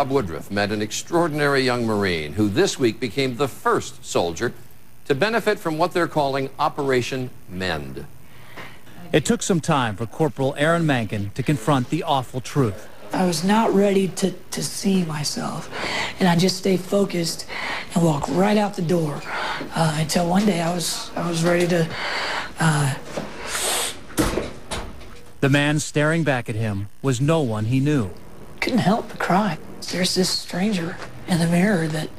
Bob Woodruff met an extraordinary young Marine who this week became the first soldier to benefit from what they're calling Operation Mend. It took some time for Corporal Aaron Mankin to confront the awful truth. I was not ready to see myself, and I just stayed focused and walked right out the door until one day I was ready to. The man staring back at him was no one he knew. Couldn't help but cry. There's this stranger in the mirror that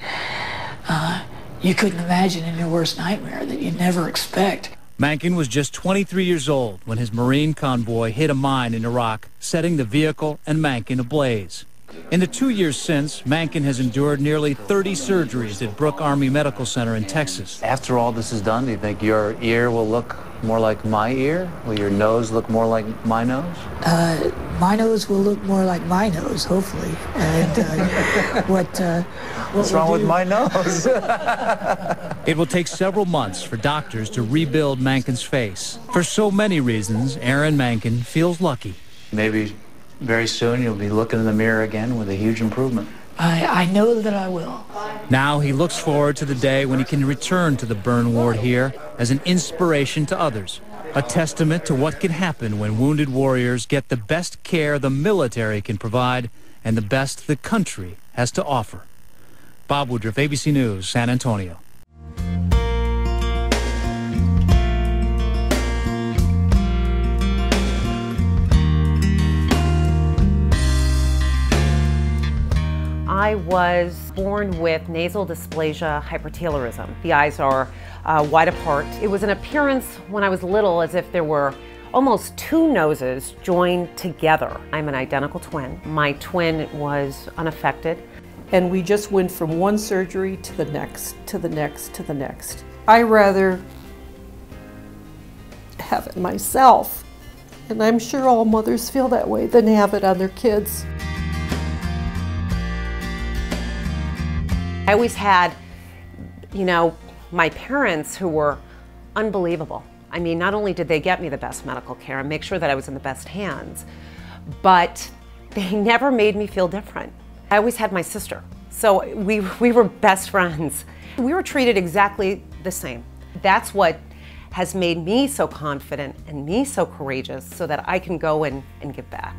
you couldn't imagine in your worst nightmare, that you'd never expect. Mankin was just 23 years old when his Marine convoy hit a mine in Iraq, setting the vehicle and Mankin ablaze. In the 2 years since, Mankin has endured nearly 30 surgeries at Brooke Army Medical Center in Texas. After all this is done, do you think your ear will look more like my ear? Will your nose look more like my nose? My nose will look more like my nose, hopefully. And what's wrong with my nose? It will take several months for doctors to rebuild Mankin's face. For so many reasons, Aaron Mankin feels lucky. Maybe very soon you'll be looking in the mirror again with a huge improvement. I know that I will. Now he looks forward to the day when he can return to the burn ward here as an inspiration to others. A testament to what can happen when wounded warriors get the best care the military can provide and the best the country has to offer. Bob Woodruff, ABC News, San Antonio. I was born with nasal dysplasia hypertelorism. The eyes are wide apart. It was an appearance when I was little as if there were almost two noses joined together. I'm an identical twin. My twin was unaffected. And we just went from one surgery to the next, to the next, to the next. I rather have it myself, and I'm sure all mothers feel that way, than have it on their kids. I always had, my parents who were unbelievable. I mean, not only did they get me the best medical care and make sure that I was in the best hands, but they never made me feel different. I always had my sister, so we were best friends. We were treated exactly the same. That's what has made me so confident and me so courageous so that I can go and give back.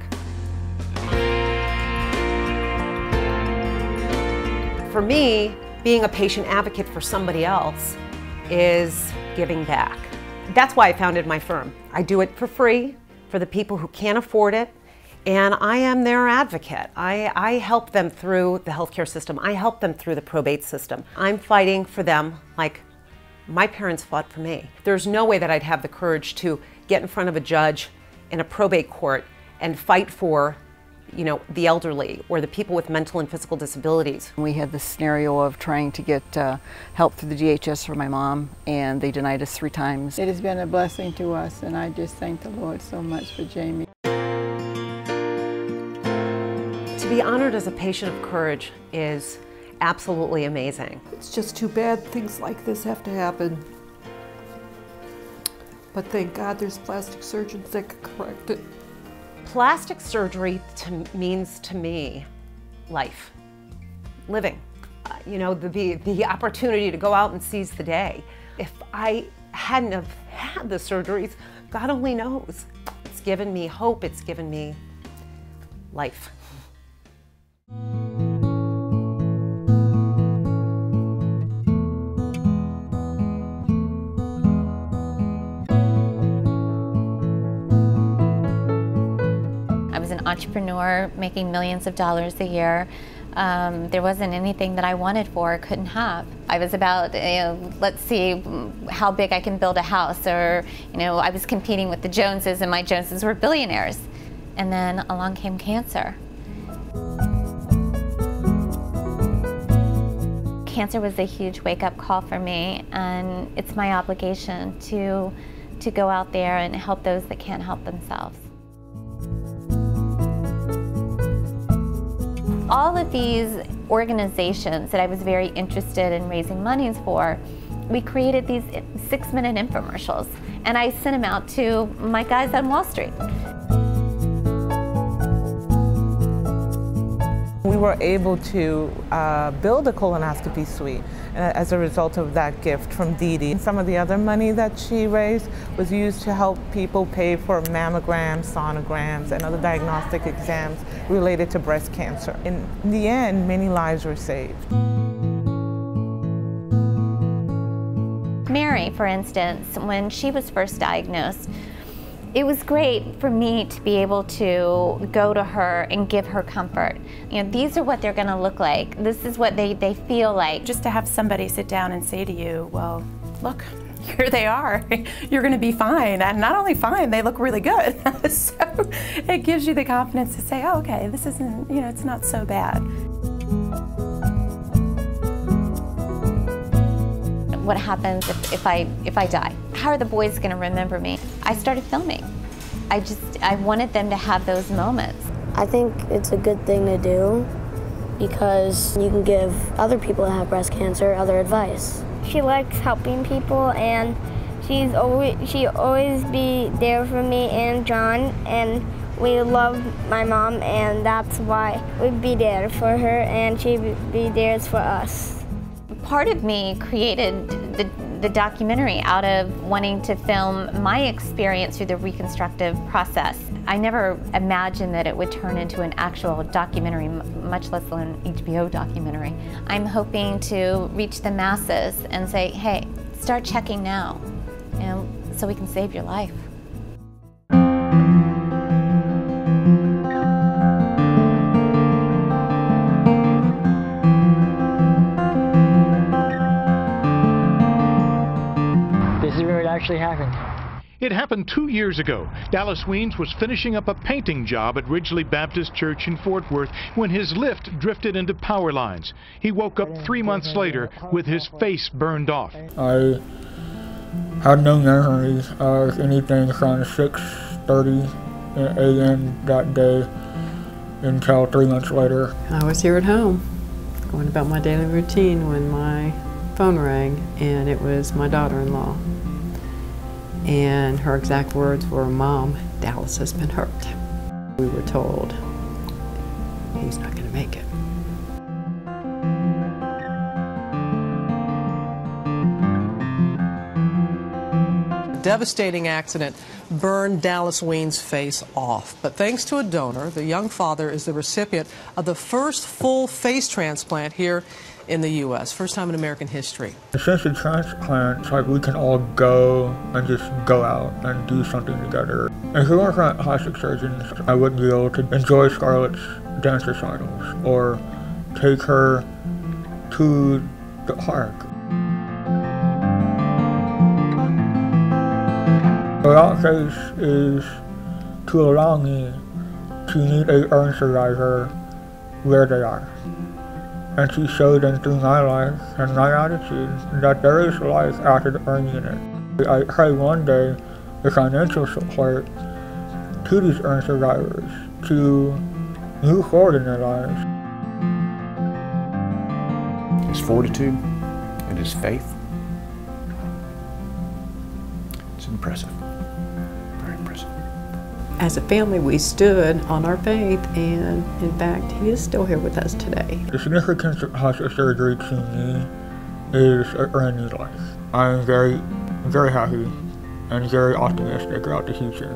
For me, being a patient advocate for somebody else is giving back. That's why I founded my firm. I do it for free for the people who can't afford it, and I am their advocate. I help them through the healthcare system. I help them through the probate system. I'm fighting for them like my parents fought for me. There's no way that I'd have the courage to get in front of a judge in a probate court and fight for the elderly or the people with mental and physical disabilities. We had this scenario of trying to get help through the DHS for my mom, and they denied us 3 times. It has been a blessing to us, and I just thank the Lord so much for Jamie. To be honored as a patient of courage is absolutely amazing. It's just too bad things like this have to happen. But thank God there's plastic surgeons that can correct it. Plastic surgery means to me life, living. The opportunity to go out and seize the day. If I hadn't have had the surgeries, God only knows. It's given me hope, it's given me life. Entrepreneur making millions of dollars a year. There wasn't anything that I wanted for or couldn't have. I was about, let's see how big I can build a house, or I was competing with the Joneses, and my Joneses were billionaires. And then along came cancer. Cancer was a huge wake-up call for me, and it's my obligation to go out there and help those that can't help themselves. All of these organizations that I was very interested in raising monies for, we created these 6-minute infomercials, and I sent them out to my guys on Wall Street. We were able to build a colonoscopy suite as a result of that gift from Dee Dee. Some of the other money that she raised was used to help people pay for mammograms, sonograms, and other diagnostic exams related to breast cancer. In the end, many lives were saved. Mary, for instance, when she was first diagnosed, it was great for me to be able to go to her and give her comfort. You know, these are what they're going to look like. This is what they feel like. Just to have somebody sit down and say to you, well, look, here they are. You're going to be fine. And not only fine, they look really good. So it gives you the confidence to say, oh, okay, this isn't, you know, it's not so bad. What happens if I die? How are the boys going to remember me? I started filming. I wanted them to have those moments. I think it's a good thing to do because you can give other people that have breast cancer other advice. She likes helping people, and she always be there for me and John, and we love my mom, and that's why we'd be there for her and she'd be there for us. Part of me created the documentary out of wanting to film my experience through the reconstructive process. I never imagined that it would turn into an actual documentary, much less an HBO documentary. I'm hoping to reach the masses and say, hey, start checking now, you know, so we can save your life. Actually happened. It happened 2 years ago. Dallas Weens was finishing up a painting job at Ridgely Baptist Church in Fort Worth when his lift drifted into power lines. He woke up 3 months later with his face burned off. I had no memories of anything from 6:30 a.m. that day until 3 months later. I was here at home, going about my daily routine when my phone rang, and it was my daughter-in-law. And her exact words were, "Mom, Dallas has been hurt." We were told he's not going to make it. A devastating accident burned Dallas Weens' face off. But thanks to a donor, the young father is the recipient of the first full face transplant here in the U.S., first time in American history. Since the transplant, it's like we can all go and just go out and do something together. If we weren't plastic surgeons, I wouldn't be able to enjoy Scarlett's dance recitals or take her to the park. Our case is to allow me to meet a burn survivor where they are, and to show them through my life and my attitude that there is life after the burn unit. I pray one day the financial support to these burn survivors to move forward in their lives. His fortitude and his faith. It's impressive. Very impressive. As a family, we stood on our faith, and in fact, he is still here with us today. The significance of plastic surgery to me is a brand new life. I'm very, very happy and very optimistic about the future.